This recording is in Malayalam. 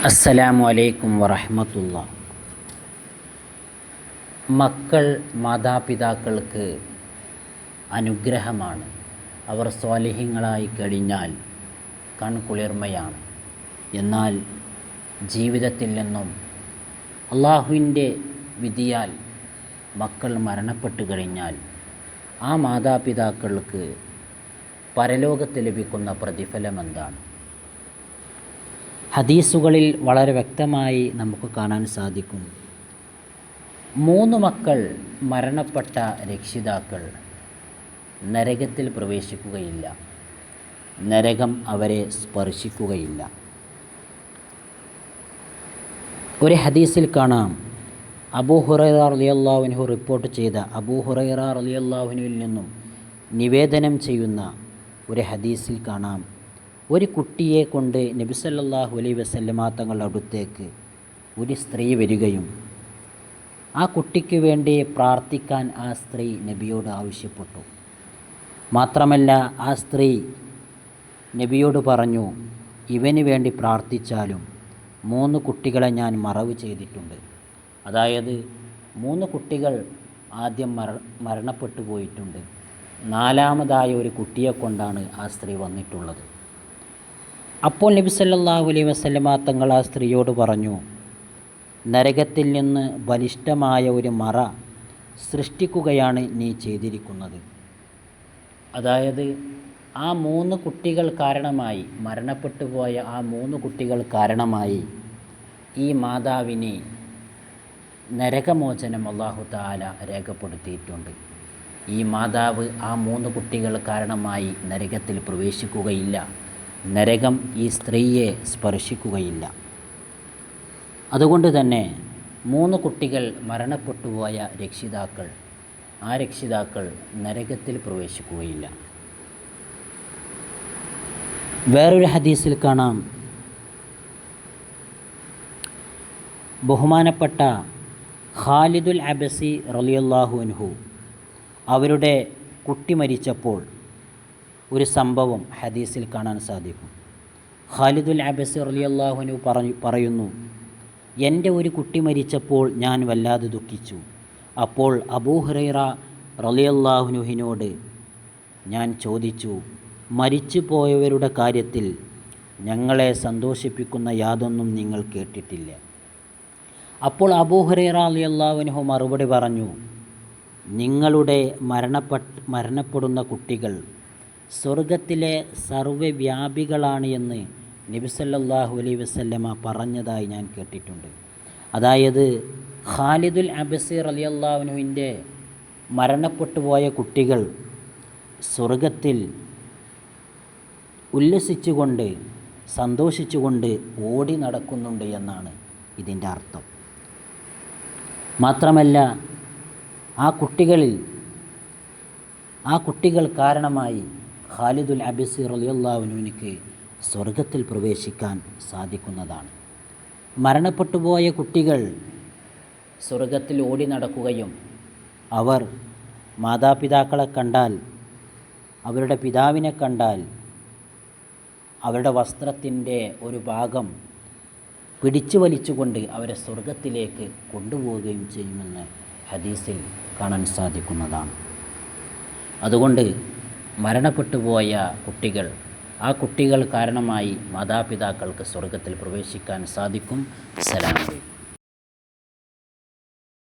അസ്സലാമു അലൈക്കും വറഹ്മത്തുള്ളാ. മക്കൾ മാതാപിതാക്കൾക്ക് അനുഗ്രഹമാണ്. അവർ സ്വാലിഹീങ്ങളായി കഴിഞ്ഞാൽ കൺകുളിർമയാണ്. എന്നാൽ ജീവിതത്തിൽ നിന്നും അള്ളാഹുവിൻ്റെ വിധിയാൽ മക്കൾ മരണപ്പെട്ടു കഴിഞ്ഞാൽ ആ മാതാപിതാക്കൾക്ക് പരലോകത്ത് ലഭിക്കുന്ന പ്രതിഫലം എന്താണ്? ഹദീസുകളിൽ വളരെ വ്യക്തമായി നമുക്ക് കാണാൻ സാധിക്കും. 3 മക്കൾ മരണപ്പെട്ട രക്ഷിതാക്കൾ നരകത്തിൽ പ്രവേശിക്കുകയില്ല, നരകം അവരെ സ്പർശിക്കുകയില്ല. ഒരു ഹദീസിൽ കാണാം, അബൂ ഹുറൈറ റളിയല്ലാഹു അൻഹു റിപ്പോർട്ട് ചെയ്ത അബൂ ഹുറൈറ റളിയല്ലാഹു അൻഹുവിൽ നിന്നും നിവേദനം ചെയ്യുന്ന ഒരു ഹദീസിൽ കാണാം, ഒരു കുട്ടിയെ കൊണ്ട് നബി സല്ലല്ലാഹു അലൈഹി വസല്ലമ തങ്ങളുടെ അടുത്തേക്ക് ഒരു സ്ത്രീ വരികയും ആ കുട്ടിക്ക് വേണ്ടി പ്രാർത്ഥിക്കാൻ ആ സ്ത്രീ നബിയോട് ആവശ്യപ്പെട്ടു. മാത്രമല്ല ആ സ്ത്രീ നബിയോട് പറഞ്ഞു, ഇവന് വേണ്ടി പ്രാർത്ഥിച്ചാലും 3 കുട്ടികളെ ഞാൻ മറവ് ചെയ്തിട്ടുണ്ട്. അതായത് 3 കുട്ടികൾ ആദ്യം മരണപ്പെട്ടു പോയിട്ടുണ്ട്. 4ാമതായ ഒരു കുട്ടിയെ കൊണ്ടാണ് ആ സ്ത്രീ വന്നിട്ടുള്ളത്. അപ്പോൾ നബി സല്ലല്ലാഹു അലൈഹി വസല്ലമ തങ്ങൾ ആ സ്ത്രീയോട് പറഞ്ഞു, നരകത്തിൽ നിന്ന് ബലിഷ്ഠമായ ഒരു മറ സൃഷ്ടിക്കുകയാണ് നീ ചെയ്തിരിക്കുന്നത്. അതായത് ആ 3 കുട്ടികൾ കാരണമായി, മരണപ്പെട്ടു പോയ ആ 3 കുട്ടികൾ കാരണമായി ഈ മാതാവിന് നരകമോചനം അല്ലാഹു തആല രേഖപ്പെടുത്തിയിട്ടുണ്ട്. ഈ മാതാവ് ആ 3 കുട്ടികൾ കാരണമായി നരകത്തിൽ പ്രവേശിക്കുകയില്ല, നരകം ഈ സ്ത്രീയെ സ്പർശിക്കുകയില്ല. അതുകൊണ്ട് തന്നെ 3 കുട്ടികൾ മരണപ്പെട്ടുപോയ രക്ഷിതാക്കൾ, ആ രക്ഷിതാക്കൾ നരകത്തിൽ പ്രവേശിക്കുകയില്ല. വേറൊരു ഹദീസിൽ കാണാം, ബഹുമാനപ്പെട്ട ഖാലിദുൽ അബസി റളിയല്ലാഹു അൻഹു അവരുടെ കുട്ടി മരിച്ചപ്പോൾ ഒരു സംഭവം ഹദീസിൽ കാണാൻ സാധിക്കും. ഖാലിദുൽ അബസി റളിയല്ലാഹു അൻഹു പറയുന്നു, എൻ്റെ ഒരു കുട്ടി മരിച്ചപ്പോൾ ഞാൻ വല്ലാതെ ദുഃഖിച്ചു. അപ്പോൾ അബൂ ഹുറൈറ റളിയല്ലാഹു അൻഹുവിനോട് ഞാൻ ചോദിച്ചു, മരിച്ചു പോയവരുടെ കാര്യത്തിൽ ഞങ്ങളെ സന്തോഷിപ്പിക്കുന്ന യാതൊന്നും നിങ്ങൾ കേട്ടിട്ടില്ല? അപ്പോൾ അബൂ ഹുറൈറ റളിയല്ലാഹു അൻഹു മറുപടി പറഞ്ഞു, നിങ്ങളുടെ മരണപ്പെടുന്ന കുട്ടികൾ സ്വർഗത്തിലെ സർവ്വവ്യാപികളാണ് എന്ന് നബി സല്ലല്ലാഹു അലൈഹി വസല്ലമ പറഞ്ഞതായി ഞാൻ കേട്ടിട്ടുണ്ട്. അതായത് ഖാലിദുൽ അബസി റളിയല്ലാഹു അൻഹുവിൻ്റെ മരണപ്പെട്ടു പോയ കുട്ടികൾ സ്വർഗത്തിൽ ഉല്ലസിച്ചുകൊണ്ട് സന്തോഷിച്ചുകൊണ്ട് ഓടി നടക്കുന്നുണ്ട് എന്നാണ് ഇതിൻ്റെ അർത്ഥം. മാത്രമല്ല ആ കുട്ടികൾ കാരണമായി ഖാലിദുൽ അബസി റളിയല്ലാഹു അൻഹുവിന് സ്വർഗത്തിൽ പ്രവേശിക്കാൻ സാധിക്കുന്നതാണ്. മരണപ്പെട്ടുപോയ കുട്ടികൾ സ്വർഗത്തിൽ ഓടി നടക്കുകയും അവർ മാതാപിതാക്കളെ കണ്ടാൽ, അവരുടെ പിതാവിനെ കണ്ടാൽ അവരുടെ വസ്ത്രത്തിൻ്റെ ഒരു ഭാഗം പിടിച്ചു വലിച്ചുകൊണ്ട് അവരെ സ്വർഗത്തിലേക്ക് കൊണ്ടുപോവുകയും ചെയ്യുമെന്ന് ഹദീസിൽ കാണാൻ സാധിക്കുന്നതാണ്. അതുകൊണ്ട് മരണപ്പെട്ടു പോയ കുട്ടികൾ, ആ കുട്ടികൾ കാരണമായി മാതാപിതാക്കൾക്ക് സ്വർഗത്തിൽ പ്രവേശിക്കാൻ സാധിക്കും. അസ്സലാമു അലൈക്കും.